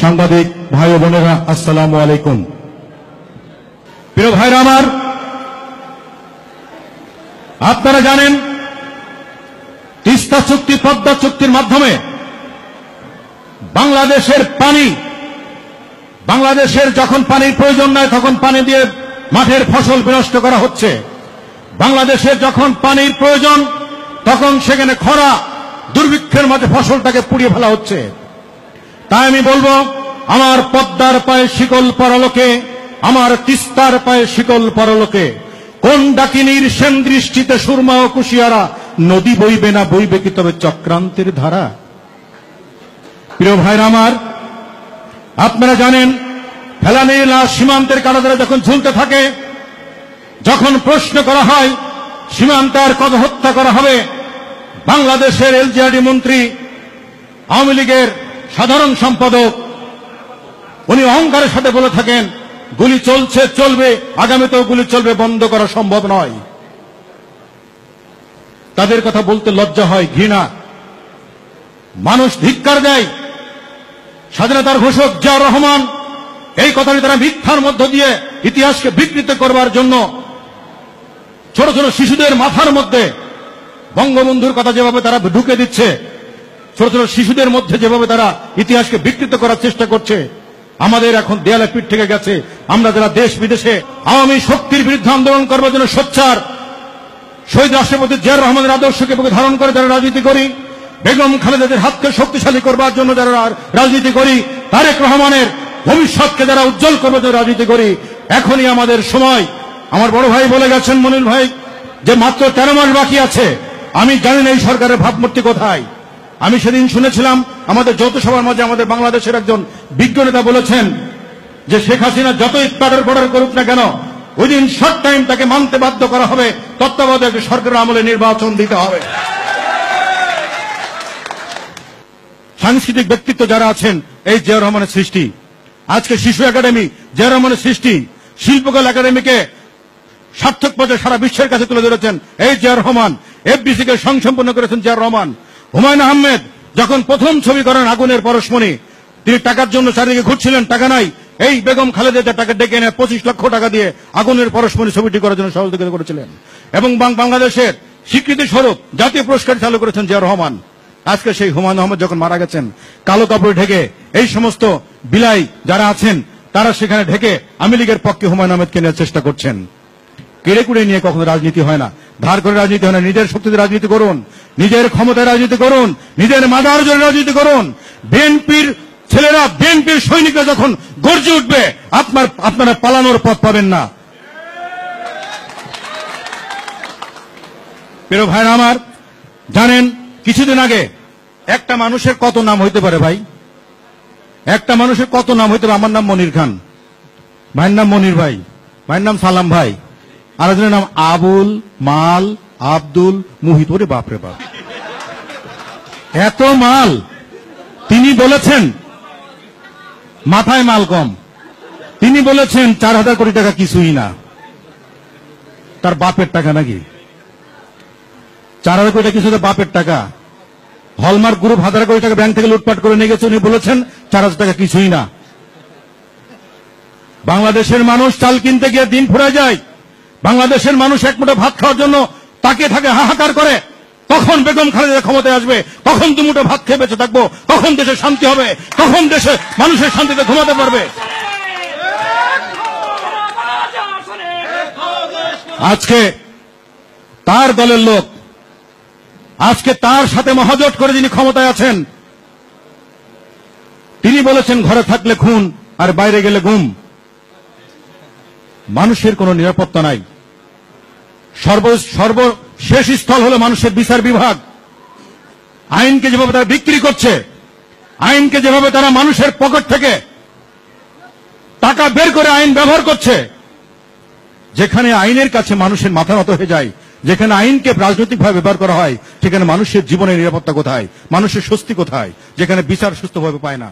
সাংবাদিক ভাই ও বোনেরা, আসসালামু আলাইকুম। প্রিয় ভাইরা আমার, আপনারা জানেন তিস্তা চুক্তি, পদ্মা চুক্তির মাধ্যমে বাংলাদেশের যখন পানির প্রয়োজন নাই তখন পানি দিয়ে মাঠের ফসল বিনষ্ট করা হচ্ছে। বাংলাদেশের যখন পানির প্রয়োজন তখন সেখানে খরা দুর্ভিক্ষের মাঝে ফসলটাকে পুড়িয়ে ফেলা হচ্ছে। তাই আমি বলবো, আমার পদ্মার পায়ে শিকল পরলোকে, আমার তিস্তার পায়ে শিকল পরলোকে, কোন ডাকিনীর সেন দৃষ্টিতে সুরমা ও কুশিয়ারা, নদী বইবে না, বইবে কি তবে চক্রান্তের ধারা। প্রিয় ভাইরা আমার, আপনারা জানেন ফেলানির লাশ সীমান্তের কাঁটাতারে যখন ঝুলতে থাকে, যখন প্রশ্ন করা হয় সীমান্তে আর কত হত্যা করা হবে, বাংলাদেশের এলজিআরডি মন্ত্রী, আওয়ামী লীগের সাধারণ সম্পাদক, উনি অহংকারের সাথে বলে থাকেন গুলি চলছে, চলবে, আগামীতেও গুলি চলবে, বন্ধ করা সম্ভব নয়। তাদের কথা বলতে লজ্জা হয়, ঘৃণা, মানুষ ধিক্কার দেয়। স্বাধীনতার ঘোষক জিয়াউর রহমান এই কথাটি তারা মিথ্যার মধ্য দিয়ে ইতিহাসকে বিকৃত করবার জন্য ছোট ছোট শিশুদের মাথার মধ্যে বঙ্গবন্ধুর কথা যেভাবে তারা ঢুকে দিচ্ছে, ছোট ছোট শিশুদের মধ্যে যেভাবে তারা ইতিহাসকে বিকৃত করার চেষ্টা করছে, আমাদের এখন দেয়ালে পিঠ থেকে গেছে। আমরা যারা দেশ বিদেশে আওয়ামী শক্তির বিরুদ্ধে আন্দোলন করবার জন্য সোচ্চার, শহীদ রাষ্ট্রপতি জিয়াউর রহমানের আদর্শকে বুকে ধারণ করে যারা রাজনীতি করি, বেগম খালেদাদের হাতকে শক্তিশালী করবার জন্য যারা রাজনীতি করি, তারেক রহমানের ভবিষ্যৎকে যারা উজ্জ্বল করবার জন্য রাজনীতি করি, এখনই আমাদের সময়। আমার বড় ভাই বলে গেছেন, মনির ভাই, যে মাত্র 13 মাস বাকি আছে। আমি জানি না এই সরকারের ভাবমূর্তি কোথায়। আমি সেদিন শুনেছিলাম আমাদের যৌথ সভার মাঝে আমাদের বাংলাদেশের একজন বিজ্ঞ নেতা বলেছেন যে শেখ হাসিনা যতই বর্ডার করুক না কেন, উইদিন শর্ট টাইম তাকে মানতে বাধ্য করা হবে, তত্ত্বাবধায়ক সরকারের আমলে নির্বাচন দিতে হবে। সাংস্কৃতিক ব্যক্তিত্ব যারা আছেন, এই জিয়াউর রহমানের সৃষ্টি, আজকে শিশু একাডেমি জিয়াউর রহমানের সৃষ্টি, শিল্পকলা একাডেমিকে সার্থক পর্যায়ে সারা বিশ্বের কাছে তুলে ধরেছেন এই জিয়াউর রহমান, এফডিসি কে সংসম্পন্ন করেছেন জিয়াউর রহমান। হুমায়ুন আহমেদ যখন প্রথম ছবি করেন আগুনের পরশমণি, তিনি টাকার জন্য চারিদিকে ঘুরছিলেন, টাকা নাই, এই বেগম খালেদা টাকা ডেকে এনে 25 লক্ষ টাকা দিয়ে আগুনের পরশমণি ছবিটি করার জন্য সহযোগিতা করেছিলেন। এবং বাংলাদেশের স্বীকৃতি স্বরূপ জাতীয় পুরস্কার চালু করেছেন জিয়াউর রহমান। আজকে সেই হুমায়ুন আহমেদ যখন মারা গেছেন, কালো কাপড়ে ঢেকে এই সমস্ত বিলাই যারা আছেন তারা সেখানে ঢেকে আওয়ামী লীগের পক্ষে হুমায়ুন আহমেদকে নেওয়ার চেষ্টা করছেন। কেড়ে কুড়ে নিয়ে কখনো রাজনীতি হয় না, ধার করে রাজনীতি হয় না। নিজের শক্তিতে রাজনীতি করুন, নিজের ক্ষমতায় রাজনীতি করুন, নিজের মাদার জন্য রাজনীতি করুন। বিএনপির ছেলেরা, বিএনপির সৈনিকরা যখন গর্জে উঠবে, আপনারা পালানোর পথ পাবেন না। প্রিয় ভাইরা আমার, জানেন কিছুদিন আগে একটা মানুষের কত নাম হইতে পারে ভাই? একটা মানুষের কত নাম হইতে পারে? আমার নাম মনির খান, ভাইয়ের নাম মনির ভাই, ভাইয়ের নাম সালাম ভাই, আর একজনের নাম আবুল, মাল, আব্দুল, মুহিত। ওরে বাপরে বাপ, এত মাল! তিনি বলেছেন মাথায় মাল কম। তিনি বলেছেন 4,000 কোটি টাকা কিছুই না। তার বাপের টাকা নাকি? 4,000 কোটি টাকা কিছু, বাপের টাকা। হলমার্ক গ্রুপ 1,000 কোটি টাকা ব্যাংক থেকে লুটপাট করে নিয়ে গেছে, উনি বলেছেন 4,000 টাকা কিছুই না। বাংলাদেশের মানুষ চাল কিনতে গিয়ে দিন ফুরে যায়। বাংলাদেশের মানুষ এক মুঠো ভাত খাওয়ার জন্য তাকিয়ে থাকে, হাহাকার করে, কখন বেগম খালেদা ক্ষমতায় আসবে, কখন দুমুঠো ভাত খেয়ে বেঁচে থাকবো, কখন দেশে শান্তি হবে, কখন দেশে মানুষের শান্তিতে ঘুমাতে পারবে। আজকে তার দলের লোক, আজকে তার সাথে মহাজোট করে যিনি ক্ষমতায় আছেন, তিনি বলেছেন ঘরে থাকলে খুন আর বাইরে গেলে গুম। মানুষের কোনো নিরাপত্তা নাই। সর্বশেষ স্থল হলো মানুষের বিচার বিভাগ। আইনকে যেভাবে তারা বিক্রি করছে, আইনকে যেভাবে তারা মানুষের পকেট থেকে টাকা বের করে আইন ব্যবহার করছে, যেখানে আইনের কাছে মানুষের মাথা নত হয়ে যায়, যেখানে আইনকে রাজনৈতিকভাবে ব্যবহার করা হয়, সেখানে মানুষের জীবনের নিরাপত্তা কোথায়, মানুষের স্বস্তি কোথায়, যেখানে বিচার সুস্থভাবে পায় না।